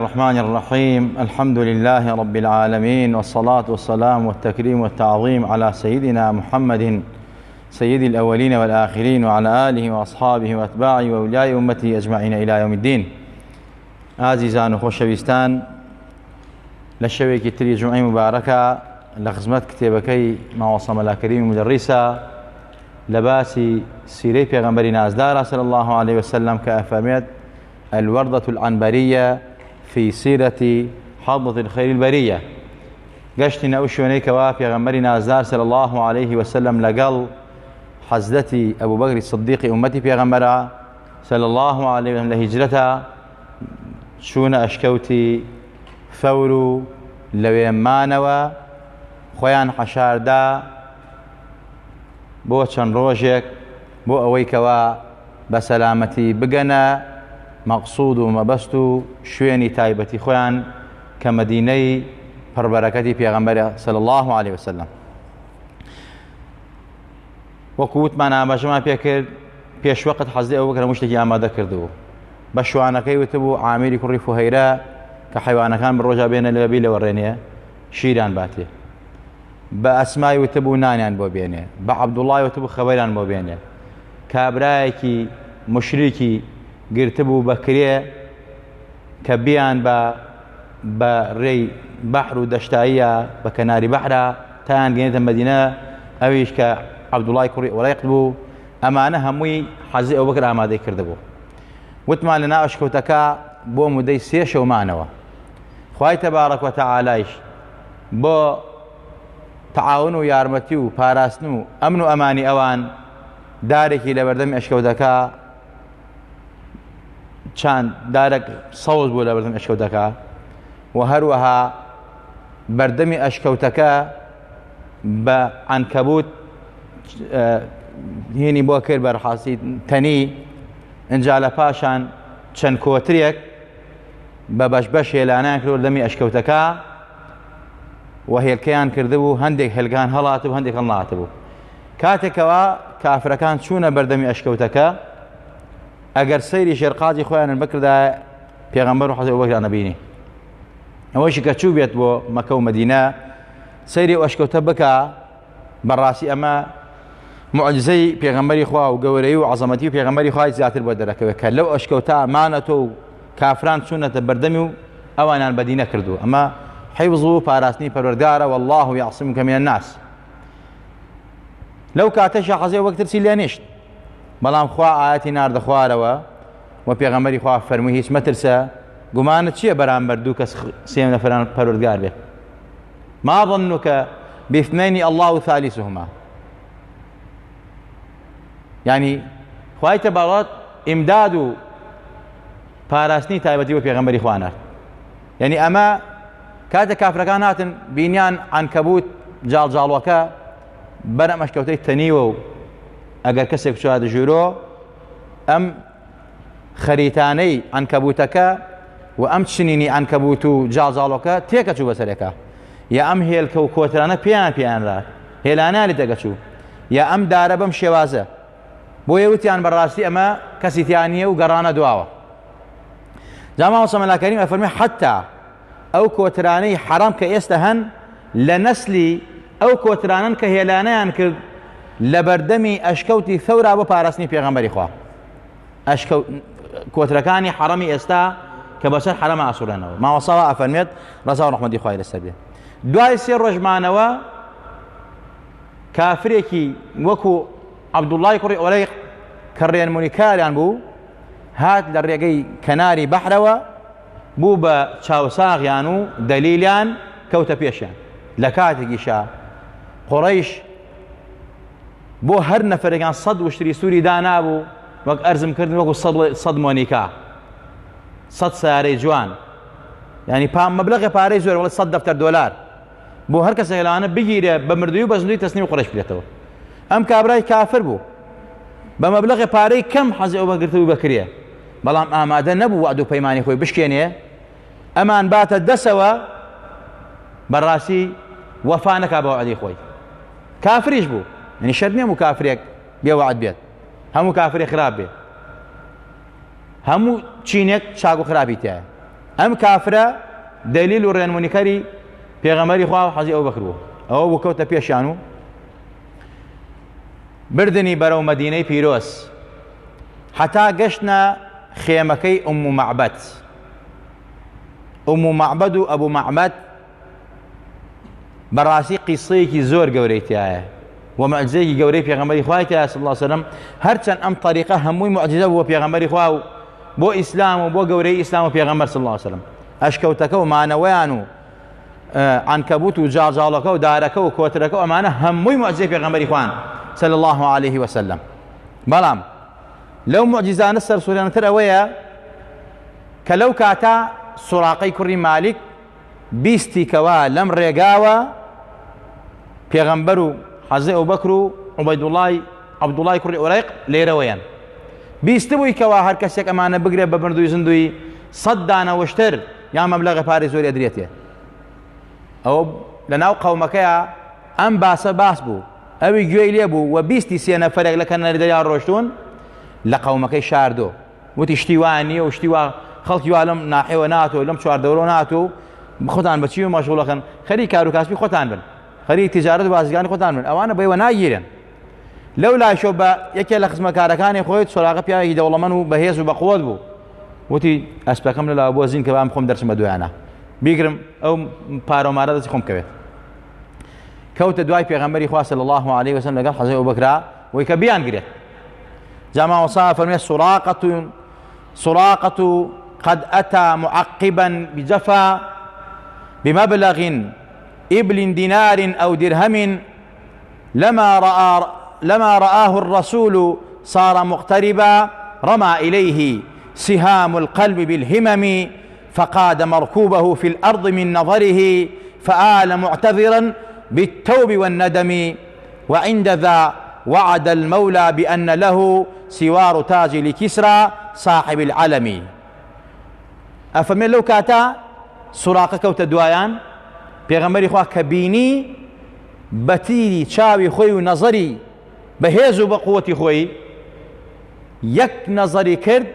الرحمن الرحيم. الحمد لله رب العالمين، والصلاة والسلام والتكريم والتعظيم على سيدنا محمد سيد الأولين والآخرين، وعلى آله وأصحابه وأتباعه وأولياء أمته أجمعين إلى يوم الدين. عزيزان وخوشويستان، لشويكي تري جمعي مباركة لخزمت كتابكي ما وصم الله كريم مدرسة لباسي سيري پیغمبر نازدار صلى الله عليه وسلم كأفرميت الوردة العنبرية في سيرة حضرة الخير البرية. قشتنا أوشونيك وافي غمري نازدار صلى الله عليه وسلم لقل حزدتي أبو بكر الصديق أمتي في غمرة صلى الله عليه وسلم لهجرتها شون أشكوتي ثورو لويمانوا خويان حشاردا بو چەند ڕۆژێک بۆ ئەوەی کەوا بەسەلامەتی بگەنە مەقسوود و مەبەست و شوێنی تایبەتی خۆیان کە مەدینەی پڕبەرەکەتی پێغەمبەر صلی الله عليه وسلم. وەکو وتمان ئاماژەمان پێکرد پێش وەقت حەزی ئەوە بکرە شتێکی ئامادە کردبوو. بە شوانەکەی وتبوو عامری کوڕی فوهەیرە کە حیوانەکان بڕۆژا بێنە لەبی لەوەڕێنێ شیران باتێ، بە ئەسمای وتبوو نانیان بۆ بێنێ، بە عەبدوڵڵای وتبوو خەبەریان بۆ بێنێ. کابرایەکی مشریکی گرتبوو بە کرێ کە بیان بە ڕێی بەحر و دەشتاییە بە کەناری بەحرە تایان گەێنێتە مەدینە، ئەویش کە عەبدوڵڵای کوڕی ئوڕەیق بوو. ئەمانە هەمووی حەزی ئەو بەکر ئامادەی کردبوو. وتمان لەناو ئەشکەوتەکە بۆ مودەی 3 شەومانەوە خوای تەبارەک وەتەعالایش بۆ تعاون و یارمەتی و پاراستن و ئەمن و ئەمانی ئەوان دارێکی لە بەردەمی ئەشکەوتەکە چەند دارێک سەوز بوو لە بەردەمی ئەشکەوتەکە، و هەروەها بەردەمی ئەشکەوتەکە بە عنکەبوت هێنی بۆ کرد بەڕحاسی تەنی. ئینجا لە پاشان چەند کۆترێک بە بەش هێلانیان کرد بەردەمی ئەشکەوتەکە و هێلکەیان کردبوو. هەندێک هێلکان هەڵاتبوو، هەندێک هەڵناتبوو. کاتێکەوە کافرەکان چوونە بەردەمی ئەشکەوتەکە، ئەگەر سەیری شێرقاتی خۆیانن بکردایە پێغەمبەر و حەزرەت ئەبوبەکر نەبینی. ئەوەیشی کە چوو بێت بۆ مەکە و مەدینە سەیری ئەو ئەشکەوتە بکە، بەڕاستی ئەمە معجزەی پێغەمبەری خوا و گەورەی و عەزەمەتی و پێغەمبەری خوای زیاتر بۆ دەرەکەوێت کە لەو ئەشکەوتە ئەمانەتۆ و کافران چوونەتە بەردەمی و ئەوانیان بەدینە کردو. ئەمە حیفظ و پاراستنی پەروەردگارە، والله یعصمک من الناس. لەو کاتەشە حەزی ئەو بەکر ترسی لێ نیشت، بەڵام خوا ئاەتی ناردە خوارەوە و پێغەمبەری خوا فەرمووی هیچ مەترسە. گومانت چییە بەرامبەر دوو کەس 3 نەفەران پەروەردگار بێت؟ ما ظنك باثنين الله ثالثهما. يعني خوای تەبارەت ئیمداد و پاراستنی تایبەتی بۆ پێغەمبەری خوا نارد. يعني ئەمە کاتە کافرەکان هاتن بینیان عنکەبوت جاڵجاڵوەکە بەرەم ئەشکەوتەی تەنیوە و ئەگەر کەسێک بچوە دژورۆ ئەم خەریتانەی عنکەبوتەکە و ئەم چنینی عنکەبوت و جاڵجاڵوەکە تێکە چوو بەسەرێکە، یا ئەم هێلکە و کۆترانە پێیانرا هێلانە لێ تێگەچوو، یا ئەم دارە بەم شێوازە. بۆیە وتیان بەڕاستی ئەمە کەسی تیان نییە و گەڕانە دواوە. جا ماوە سەمەلا کەریم ئەفەرمێ حەتا ئەو کۆترانەی حەرام کە ئێستا هەن لە نەسلی ئەو کۆترانن کە هێلانەیان کرد لە بەردەمی ئەشکەوتی ثەورا بۆ پاراستنی پێغەمبەری خوا. کۆترەکانی حەرەمی ئێستا کە بەسەر حەرەمە ئاسوورەنەوە. ماوەساوە ئەفەرمێت ڕەزا و ڕەحمەتی خوای لەسەر بێت. دوای 3 ڕۆژمانەوە کافرێکی وەکو عەبدوڵڵای کوڕی ئوڕەیق کە ڕێنمونی کاریان بوو هات لە ڕێگەی کەناری بەحرەوە بوو بە چاوساغیان و دەلیلیان کەوتە پێشیان. لە کاتێکیشا قوڕەیش بۆ هەر نەفەرێکیان 100 وشتری سووری دانابوو، وەک ئەرزم کردن وەکو 100 مۆنیکا، 100 سیارەی جوان، یعنی مەبلەغی پارەی زۆر، وەڵی 100 دەفتەر دۆلار بۆ هەر کەسێک لەوانە بگیرێ بە مردووی و بەزندوی تەسنیم قوڕەیش بێتەوە. ئەم کابرای کافر بوو بە مەبلەغی پارەی کەم حەزی ئەو بەگرتبوو بەکرێ، بەڵام ئامادە نەبوو وعد و پەیمانی خۆی بشکێنێ. ئەمان باتە دەسەوە بەڕاستی وەفا نەکا بە وعدی خۆی. کافریش بوو، یعنی شەرت نییە و کافرێک بێ وعد بێت، هەموو کافرێک خراپ بێت، هەموو چینێک چاک و خراپی تایە. ئەم کافرە دەلیل و ڕێنمونیکەری پێغەمبەری خوا و حەزی ئەو بەکر بوو ئەوە بوو کەوتە پێشیان و بردنی بەرەو مەدینەی پیرۆز حتا گەشتە خێمەکەی ئوم مەعبەد. ئوم مەعبەد و ئەبوو مەعبەد بەڕاستی قیسەیەکی زۆر گەورەی تایە و مەعجزەیەکی گەورەی پێغەمبەری خوای تایە صلی الله علیه وسلم. هەرچەند ئەم طریقە هەمووی مەعجزە بووە پێغەمبەری خوا و بۆ ئیسلام و بۆ گەورەی ئیسلام و پێغەمبەر صلی الله علیه وسلم. ئەشکەوتەکە و مانەوەیان و عنکەبوت و جاڵجاڵەکە و دارەکە و کۆترەکە و ئەمانە هەمووی مەعجزەی پێغەمبەری خوان صلی الله عليه وسلم. بەڵام لەو مەعجزانە سەرسوورەنەتر ئەوەیە کە لەو کاتە سوراقەی کوڕی مالیک بیستی کەوا لەم ڕێگاوە پێغەمبەر و حەزرەتی ئەبوبەکر و عەبدوڵای کوڕی ئورەیق لێرەوەیان. بیستبووی کەوا هەر کەسێک ئەمانە بگرێ بە بردووی زندوی 100 دانە وشتر یان مەبلەغی پارەی زۆری ئەدرێتێ. ئەوە لەناو قەومەکەیە ئەم باسە باس بوو، ئەوی گوێی لێ بوو و بیستی 3 نەفەرێک لە کەناری دەریا ڕۆشتون لە قەومەکەی شاردۆ، وتی شتی وان نییە و شتی وا خەڵکی وا لەم ناحێوە ناتۆ لەم چواردەوڕۆ ناتۆ خۆتان بەچی و مەشغوڵەکەن، خەریک کار و کاسبی خۆتان بن، خەریک تیجارەت و بازرگانی خۆتان بن. ئەوانە بەیوە ناگیرن. لەو لاشۆ بە یەکێ لە خزمەکارەکانی خۆی سۆراقە پیاوێکی دەوڵەمەند و بەهێز و بەقووەت بوو، وتی ئەسپەکەم لەلاوە بۆ زین کە بام خۆم دەرچم بە دوایانە بیگرم ئەو پارۆمارە دەستی خۆم بکەوێت. کەوتە دوای پێغەمبەری خوا صلی الله عليه وسلم لەگەڵ حەزرەتی ئەبوبەکرا وی کە بیان گرێت. جامع وصاف فرمي سراقة قد أتى معقبا بجفا بمبلغ إبل دينار أو درهم لما رآه الرسول صار مقتربا رمى إليه سهام القلب بالهمم فقاد مركوبه في الأرض من نظره فآل معتذرا بالتوب والندم وعند ذا وعد المولى بأن له سوار تاج لكسرى صاحب العلم. أفرمي لو كاتا سراقة كوتا دوایان پێغەمبەری خوا کە بینی بەتیری چاوی خۆی و نەزەری بەهێز و بە قووەتی خۆی یەک نەزەری کرد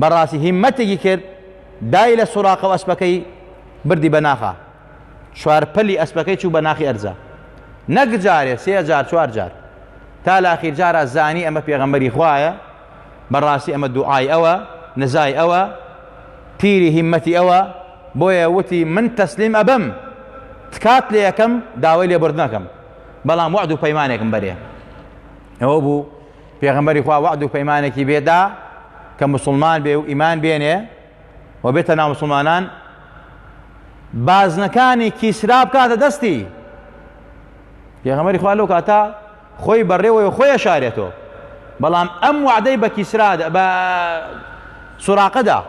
بەڕاستی هیممەتێکی کرد دای لە سوراقە و ئەسپەکەی بردی بە ناخە 4 پەلی ئەسپەکەی چوو بە ناخی ئەرزە نەک جارێ 3 جار 4 جار تا لە ئاخیر جارە زانی ئەمە پێغەمبەری خوایە بەڕاستی ئەمە دوعای ئەوە نزای ئەوە تیری هیممەتی ئەوە بۆیە وتی من تەسلیم ئەبم تکات لێ یەکەم داوای لێبوردنەکەم بەڵام وعد و پەیمانێکم بەرێ. ئەوە بوو پێغەمبەری خوا وعد و پەیمانێکی بێدا کە مسلمان بێ و ئیمان بێنێ و بێتە ناو مسلمانان بازنەکانی کیسرا بکاتە دەستی. پێغەمبەری خوا لەو کاتە خۆی بەڕێوەوە خۆی ئەشارێتەوە بەڵام ئەم وعدەی بە کیسرا بە سوراقەدا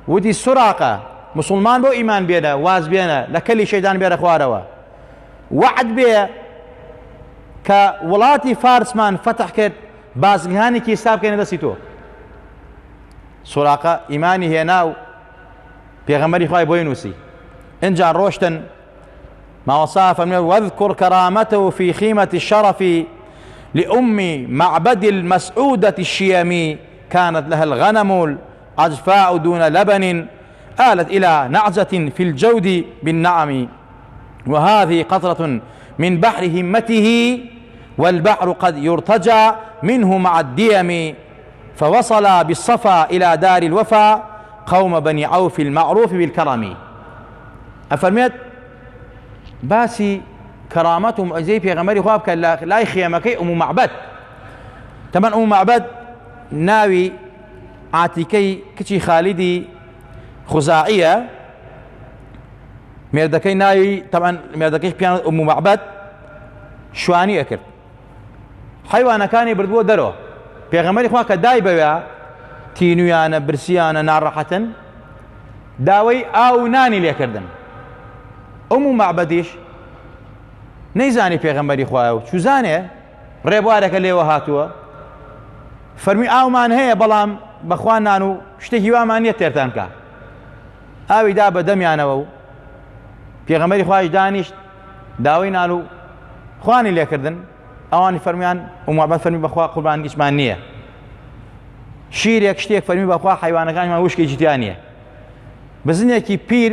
وتی سوراقە مسلمان بۆ ئیمان بێنە واز بێنە لە کەلی شەیدان بێرە خوارەوە وعد بێ کە وڵاتی فارسمان فتح کرد بازنەکانی کیسرا بکەنە دەستی تۆ. سوراقە ئیمانی هێنا و پێغەمبەری خوای بۆی نووسی ئینجا ڕۆشتن ماوەسا فەرمێ واذكر كرامته في خيمة الشرف لأم معبد المسعودة الشيمي كانت لها الغنم العجفاء دون لبن آلت إلى نعجة في الجود بالنعم وهذه قطرة من بحر همته والبحر قد يرتجى منه مع الديم فوصل بالصفا إلى دار الوفا قوم بني عوف المعروف بالكرم. أفرميت باسی کەرامەت و معجزەی پێغەمبەری خوا بکە لە لای خێمەکەی ئوم مەعبەد. تەمەن ئوم مەعبەد ناوی عاتیکەی کچی خالیدی خوزاعیە مێردەکەی ناوی تەمەن مێردەکەی پیان ئوم مەعبەد شوانی ئەکرد حیوانەکانی بردبووە دەرەوە. پێغەمبەری خوا کە دای بەوێ تینویانە برسیانە ناڕەحەتن داوای ئاو نانی لێکردن. ئوم مەعبەدیش نەیزانی پێغەمبەری خوایە و چوزانێ ڕێبوارێکە لێوە هاتووە فەرمی ئاومان هەیە بەڵام بەخوا نان و شتێکی وامان نییە تێرتان کە ئاوی دا بە دەمیانەوە و پێغەمبەری خوایش دانیشت داوای نان و خوانی لێکردن. ئەوانی فەرمیان ئوم مەعبەد فەرمی بەخوا قوربان هیچمان نییە شیرێک شتێک فەرمی بەخوا حیوانەکانیمان وشکێکی تیان نییە بزنێکی پیر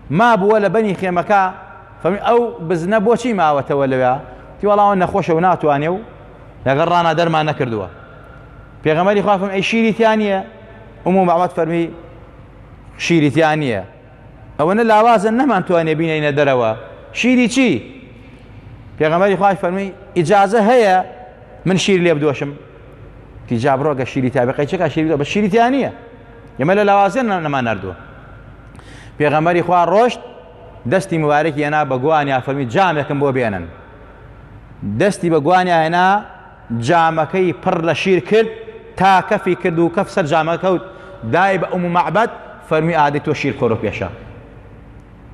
ما بووە لە بەنی خێمەکە فەرمی ئەو بزنە بۆچی ماوەتەوە لەوێ تی وەڵاوە نەخۆشە و ناتوانێ و لەگەڵ ڕانا دەرمان نەکردووە پێغەمبەری خوا فەرمی ئەی شیری تیان نییە ئومو مەعبەد فەرمی شیری تیان نییە ئەوەنە لاوازن نەمانتوانێ بینەینە دەرەوە شیری چی پێغەمبەری خوا فەرمی ئیجازە هەیە من شیر لێ بدۆشم تیجا بڕۆ گە شیری تا بقەی چێکا شیری بە شیری تیان نییە ئێمە لە لاوازێن نەمان نەردووە پێغەمبەری خوا ڕۆشت دەستی مبارەکی هێنا بە گوانیا فەرمی جامێکم بۆ بێنن دەستی بە گوانیا هێنا جامەکەی پڕ لە شیر کرد تا کەفی کرد و کەف سەر جامەکە کەوت دای بە ئومو مەعبەد فەرمی ئادەی تۆ شیر خۆرە پێشە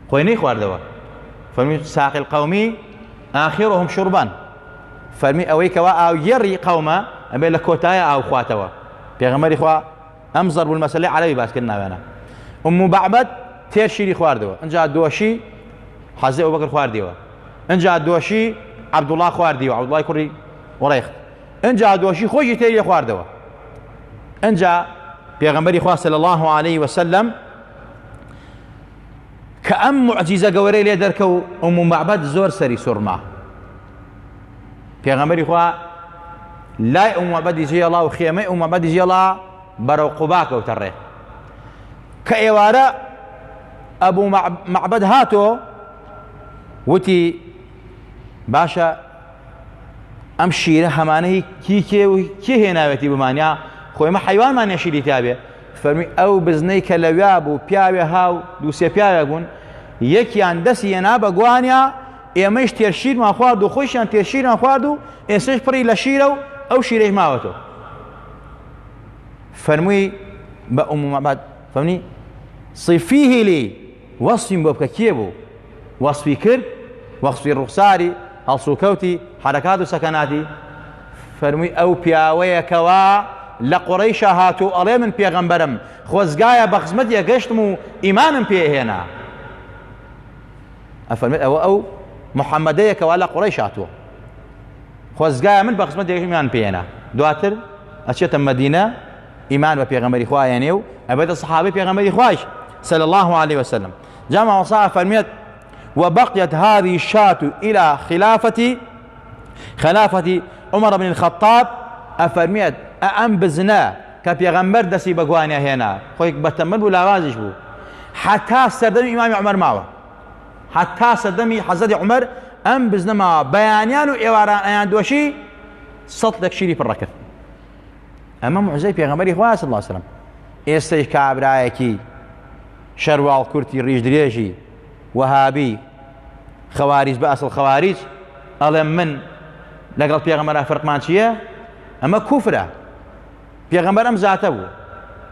خۆی نەیخواردەوە فەرمی ساقی القەومی ئاخیرهم شوربان فەرمی ئەوەی کەوا ئاو یێڕی قەومە ئەبێ لە کۆتایە ئاو خواتەوە پێغەمبەری خوا ئەم زەرب المەسەلەی عەرەبی باسکرد ناوێنە ئومو مەعبەد تێر شیری خواردەوە ئەنجا دۆشی حەزرەتی ئەبوبەکر خواردیەوە ئەنجا دۆشی عەبدوڵڵا خواردیەوە عەبدوڵڵای کوڕی وڕێخت ئەنجا دۆشی خۆشی تێری خواردەوە ئەنجا پێغەمبەری خوا صلی الله عليه وسلم کە ئەم موعجیزە گەورەی لێ دەرکەوت ئومو مەعبەد زۆر سەری سوڕما پێغەمبەری خوا لای ئومو مەعبەدی جێڵا و خێمەی ئومو مەعبەدی جێڵا بەرەو قوبا کەوتە ڕێ کە ئێوارە ئەبوو مەعبەد هاتۆ وتی باشە ئەم شیرە هەمانەی کێ و کێ هێناوێتی بمانیا خۆی مە حەیوانمان نێشیری تابێ فەرمی ئەو بزنەی کە لەویا بوو پیاوێ هاو دووسێ پیاوێ بوون یەکیان دەستی هێنا بە گوانیا ئێمەش تێرشیرمان خوارد و خۆشیان تێرشیرمان خوارد و ئێستش پڕی لە شیرە و ئەو شیرەی ماوەتەوە فەرمووی بە ئومو مەعبەد فەرمی صفیه لی وەصفیم بۆ بکە کێ بوو وەصفی کرد وەصفی ڕوخساری هەڵسوکەوتی حەرەکات و سەکەناتی فەرمووی ئەو پیاوەیەکەوە لە قوڕەیشە هاتوو ئەڵێ من پێغەمبەرم خۆزگایە بە خزمەتیە گەشتم و ئیمانم پێهێنا ئەفەرمێت ئەو محەممەدەیەکەوە لە قوڕەیش هاتووە خۆزگایە من بە خزمەت ئیمان پێهێنا دواتر ئەچێتە مەدینە ئیمان بە پێغەمبەری خوایانێ و ئەبێتە سەحابەی پێغەمبەری خوایش صلى الله عليه وسلم جامع وصاحب فرميت وبقيت هذه الشاة إلى خلافة عمر بن الخطاب أفرميت أم بزنا كبيغمبر دسي بقوانيا هنا خويك بتمر ولا وازش بو حتى سردمي إمام عمر معه حتى سردمي حضرت عمر أم بزنا معه بيانيان وإيواران أيان دوشي صدق شيري في الركض أما معزي بيغمبري إخوة صلى الله عليه وسلم إستيش كابرايكي شەروال کورتی ڕیژ درێژی وەهابی خەواریج بە ئەسڵ خەواریج ئەڵێم من لەگەڵ پێغەمبەرا فەرقمان چییە؟ ئەمە کوفرە پێغەمبەر ئەم زاتە بوو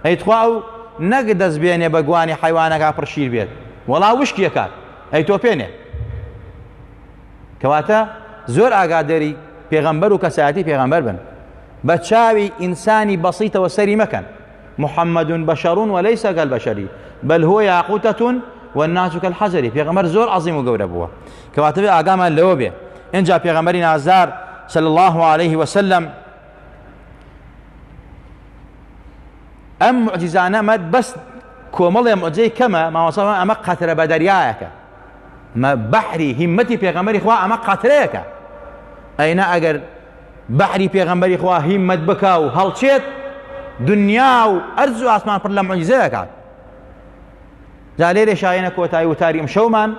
ئەیتخوا ئەو نەک دەستبێنێ بە گوانی حەیوانەکە پڕ شیر بێت وەڵا وشکی ئەکات ئەی تۆ پێنێ کەواتە زۆر ئاگاداری پێغەمبەر و کەسایەتی پێغەمبەر بن بە چاوی ئینسانی بەسیتەوە سەری مەکەن محمد بشر وليس كالبشر بل هو ياقوتة والناس كالحجر پێغەمبەر زۆر عەزیم و گەورە بووە کەواتە ئاگامان لەوە بێ ئینجا پێغەمبەری نازدار صلى الله عليه وسلم ئەم معجزانە مەد بەس کۆمەڵێ معجزەی کەمە ماوەسەڵ ئەمە قەترە بە دەریایەکە ئەمە بەحری هیممەتی پێغەمبەری خوا ئەمە قەترەیەکە ئەینا ئەگەر بەحری پێغەمبەری خوا هیممەت بکا و هەڵچێت دنیا و ئەرز و ئاسمان پڕ لە معجزەیەکات جا لێرە شایەنە کۆتایی وتاری ئەم شەومان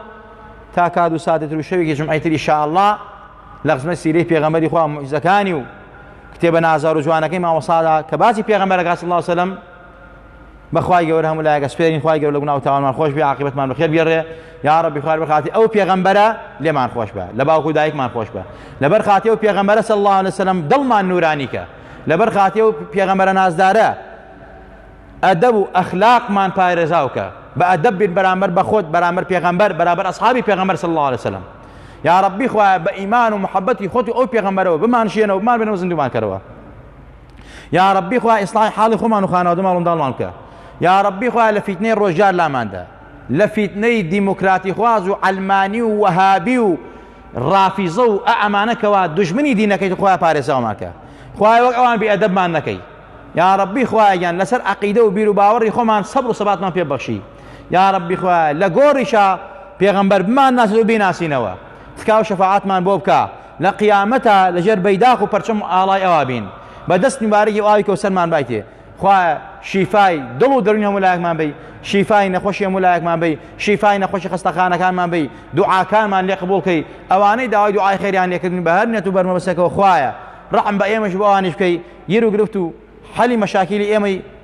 تا کات و ساتێتر و شەوێکی جمعەی تر ئینشاءالله لە خزمەت سیرەی پێغەمبەری خوا معجزەکانی و کتێبە نازار و جوانەکەی ماوەسادا کە باسی پێغەمبەرەکە صلی الله علیه وسلم بەخوای گەورە هەموو لایەکە سپێرین خوای گەورە لە گوناه و تاوانمان خۆش بێ عاقبەتمان بەخێر بێڕێ یا ربی خوار بەخاتی ئەو پێغەمبەرە لێمان خۆش بە لە باوکو و دایکمان خۆش بە لەبەر خاتی ئەو پێغەمبەرە صلی الله علیه وسلم دڵمان نورانی کە لەبەر خاتی ئەو پێغەمبەرە نازدارە ئەدەب و ئەخلاقمان پارێزاوکە بە ئەدەب بین بەرامبەر بە خۆت بەرامبەر پێغەمبەر بەرامبەر ئەسحابی پێغەمبەر صلی الله علیه وسلم یا ربی خوایە بە ئیمان و محەبەتی خۆت و ئەو پێغەمبەرەوە بمانشێنەوە بمان بێنەوە زیندومان کەرەوە یا ربی خوایە ئیسلاحی حاڵی خۆمان و خانەوادە ماڵ و منداڵمان بکە یا ربی خوایە لە فیتنەی ڕۆژگار لاماندا لە فیتنەی دیموکراتی خواز و ئەلمانی و وەهابی و ڕافیزە و ئەمانەکەوە دوژمنی دینەکەیت خوایە پارێزاومان کە خوایە وەک ئەوان بێئەدەبمان نەکەی یا ربی خوایە گیان لەسەر عەقیدە و بیر و باوەڕی خۆمان سەبر و سەباتمان پێ بەخشی یا ربی خوایە لە گۆڕیشە پێغەمبەر بمان ناسێت و بیناسینەوە تکاو شەفاعەتمان بۆ بکە لە قیامەتە لەژێر بەیداق و پەرچەم ئاڵای ئەوا بین بەدەست میبارەکی ئاوی کەوسەرمان بایتێ خوایە شیفای دڵ و دەرونی هەموو لایەکمان بی شیفای نەخۆشی هەموو لایەکمان بی شیفای نەخۆشی خەستەخانەکانمان بی دوعاکانمان لێ قبوڵ کەی ئەوانەی داوای دوعای خێریان لێکردن بە هەر نێت و بەرمەبەستەکەەوە خوایە ڕەحم بە ئێمەش بۆ ئەوانیش بکەی گیر و گرفت و حەلی مەشاکیلی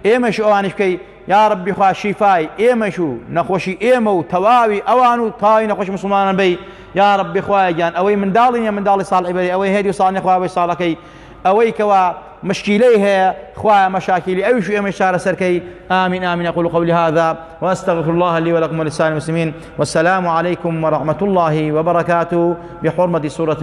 ئێمەش ئەوانیش بکەی یا ربی خوا شیفای ئێمەش و نەخۆشی ئێمە و تەواوی ئەوان و تاوی نەخۆشی مسلمانان بی یا ربی خوایە گیان ئەوەی منداڵی نیە منداڵی ساڵحی بەری ئەوەی هێری و ساڵ نەخوا بەی ساڵەکەی ئەوەی کەوا مشكلة هي خواه مشاكل أو شيء مشار سركي آمين آمين أقول قولي هذا وأستغفر الله لي ولكم ولسائر المسلمين والسلام عليكم ورحمة الله وبركاته بحرمة سورة